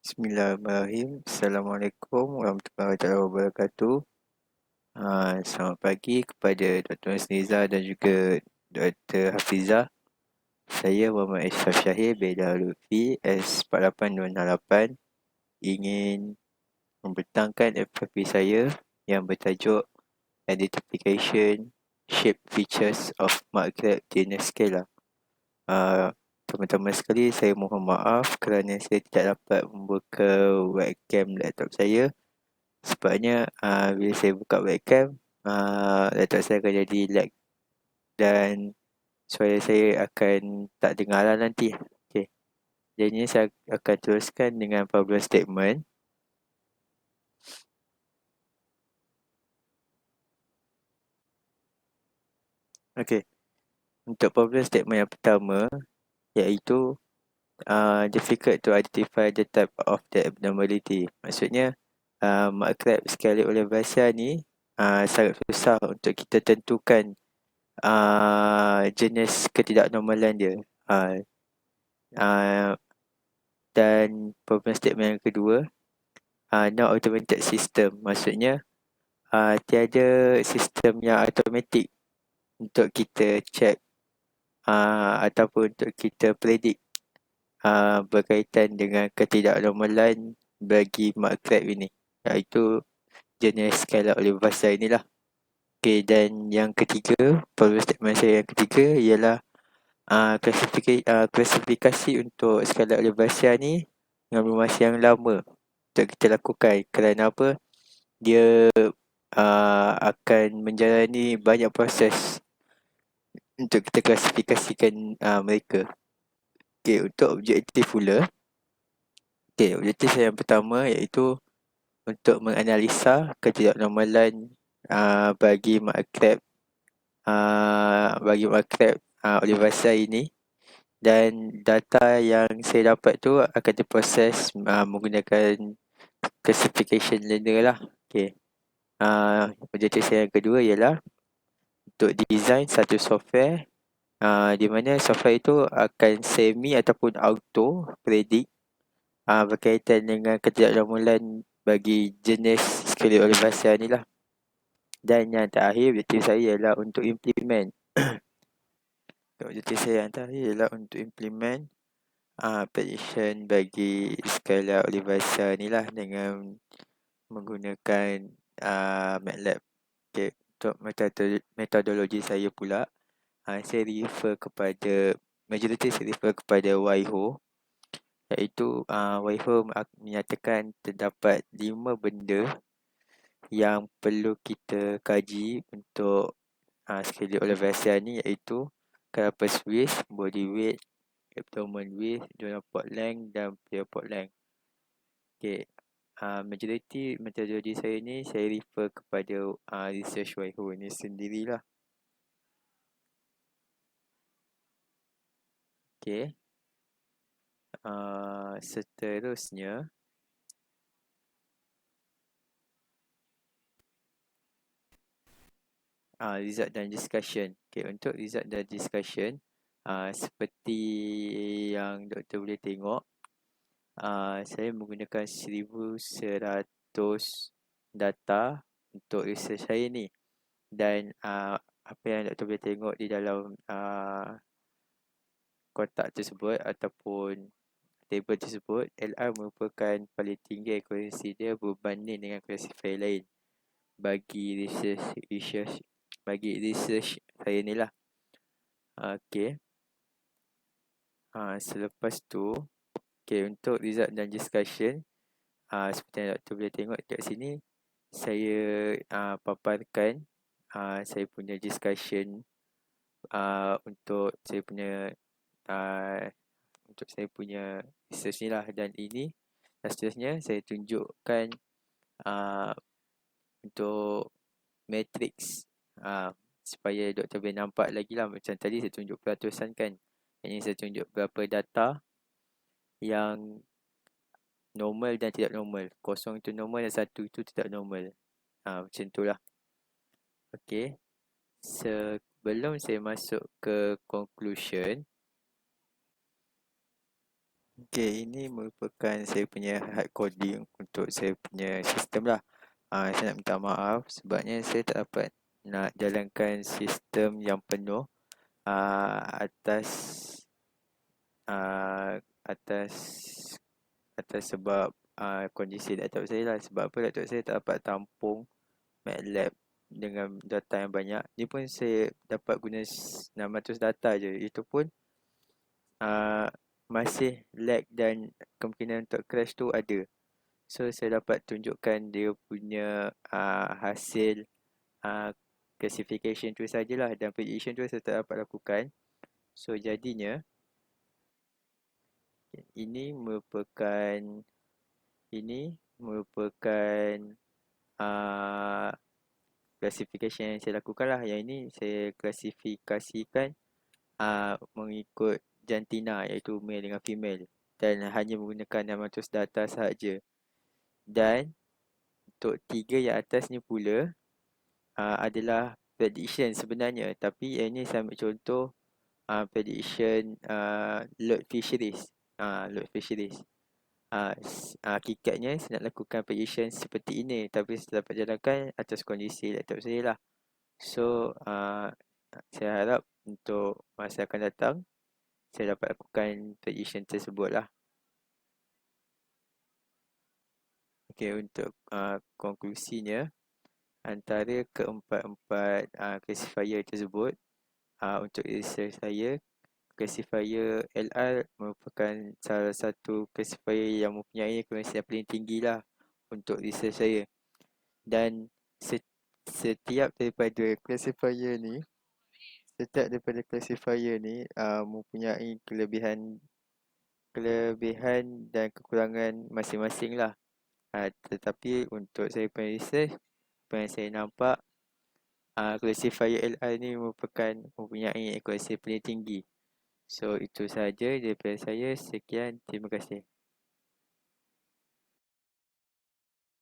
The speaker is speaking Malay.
Bismillahirrahmanirrahim. Assalamualaikum warahmatullahi wabarakatuh. Selamat pagi kepada Dr. Hasniza dan juga Dr. Hafizah. Saya Muhammad Ashraf Syahir Beda Lutfi S48268 ingin membentangkan FYP saya yang bertajuk Identification Shape Features of Marklet Genus Scala. Teman-teman sekali, saya mohon maaf kerana saya tidak dapat membuka webcam laptop saya. Sebabnya bila saya buka webcam, laptop saya akan jadi lag dan suara saya akan tak dengarlah nanti. Okay. Jadi saya akan teruskan dengan problem statement. Okay. Untuk problem statement yang pertama, iaitu difficult to identify the type of the abnormality. Maksudnya, Marklet Scala Olivacea ni sangat susah untuk kita tentukan jenis ketidaknormalan dia. Dan problem statement yang kedua, non-automated system. Maksudnya, tiada sistem yang automatik untuk kita check ataupun untuk kita predict berkaitan dengan ketidaknormalan bagi Marklet ini, iaitu jenis Scala Olivacea inilah. Okay, dan yang ketiga, problem statement saya yang ketiga ialah klasifikasi untuk Scala Olivacea ni mengambil masa yang lama untuk kita lakukan. Kerana apa? Dia akan menjalani banyak proses untuk kita klasifikasikan mereka. Okay, untuk objektif pula. Okay, objektif saya yang pertama iaitu untuk menganalisa ketidaknormalan bagi Marklet Olivacea ini, dan data yang saya dapat tu akan diproses menggunakan classification learner lah. Okay. Objektif saya yang kedua ialah untuk design satu software di mana software itu akan semi ataupun auto predict berkaitan dengan ketidaknormalan bagi jenis Scala Olivacea ni lah. Dan yang terakhir, objektif saya ialah untuk implement objektif saya yang terakhir ialah untuk implement prediction bagi Scala Olivacea ni lah dengan menggunakan MATLAB. Okay. Untuk metodologi saya pula, saya refer kepada majoriti saya refer kepada Waiho, iaitu Waiho menyatakan terdapat 5 benda yang perlu kita kaji untuk Scala Olivacea ni, iaitu carapace width, body weight, abdomen width, donor port length dan player port length. Okay. Majoriti metodologi saya ni saya refer kepada research Waiho ni sendirilah. Okay. Seterusnya, result dan discussion. Okay, untuk result dan discussion, seperti yang doktor boleh tengok, saya menggunakan 1100 data untuk research saya ni. Dan apa yang doktor boleh tengok di dalam kotak tersebut ataupun table tersebut, LR merupakan paling tinggi akurensi dia berbanding dengan classifier lain bagi research saya ni lah. Okay. Selepas tu, okay, untuk result dan discussion, seperti yang doktor boleh tengok kat sini, saya paparkan saya punya discussion untuk saya punya research ni lah. Dan ini dan seterusnya saya tunjukkan untuk matrix supaya doktor boleh nampak lagi lah. Macam tadi saya tunjuk peratusan kan, ini saya tunjuk berapa data yang normal dan tidak normal. 0 itu normal dan 1 itu tidak normal. Macam tu lah. Okay. Sebelum saya masuk ke conclusion, Okey, ini merupakan saya punya hard coding untuk saya punya sistem lah. Saya nak minta maaf sebabnya saya tak dapat nak jalankan sistem yang penuh atas ah, atas atas sebab kondisi laptop saya lah. Sebab apa, laptop saya tak dapat tampung MATLAB dengan data yang banyak. Ni pun saya dapat guna 600 data je. Itu pun ah, masih lag dan kemungkinan untuk crash tu ada. So saya dapat tunjukkan dia punya hasil ah, classification tu sajalah, dan prediction tu saya tak dapat lakukan. So jadinya ini merupakan ini merupakan ah, classification yang saya lakukan lah. Yang ini saya klasifikasikan mengikut jantina, iaitu male dengan female, dan hanya menggunakan 600 data sahaja. Dan untuk tiga yang atas ni pula adalah prediction sebenarnya, tapi yang ni saya ambil contoh prediction load fisheries. Load fisheries. Kikatnya saya nak lakukan prediction seperti ini, tapi saya dapat jalankan atas kondisi laptop saya lah. So saya harap untuk masa akan datang saya dapat lakukan prediction tersebut lah. Okay, untuk konklusinya, antara keempat-empat classifier tersebut, untuk research saya, classifier LR merupakan salah satu classifier yang mempunyai akurasi yang paling tinggi lah untuk research saya. Dan setiap daripada classifier ni, mempunyai kelebihan dan kekurangan masing-masing lah. Tetapi untuk saya punya research, apa yang saya nampak, classifier LR ni mempunyai akurasi paling tinggi. So itu sahaja daripada saya. Sekian, terima kasih.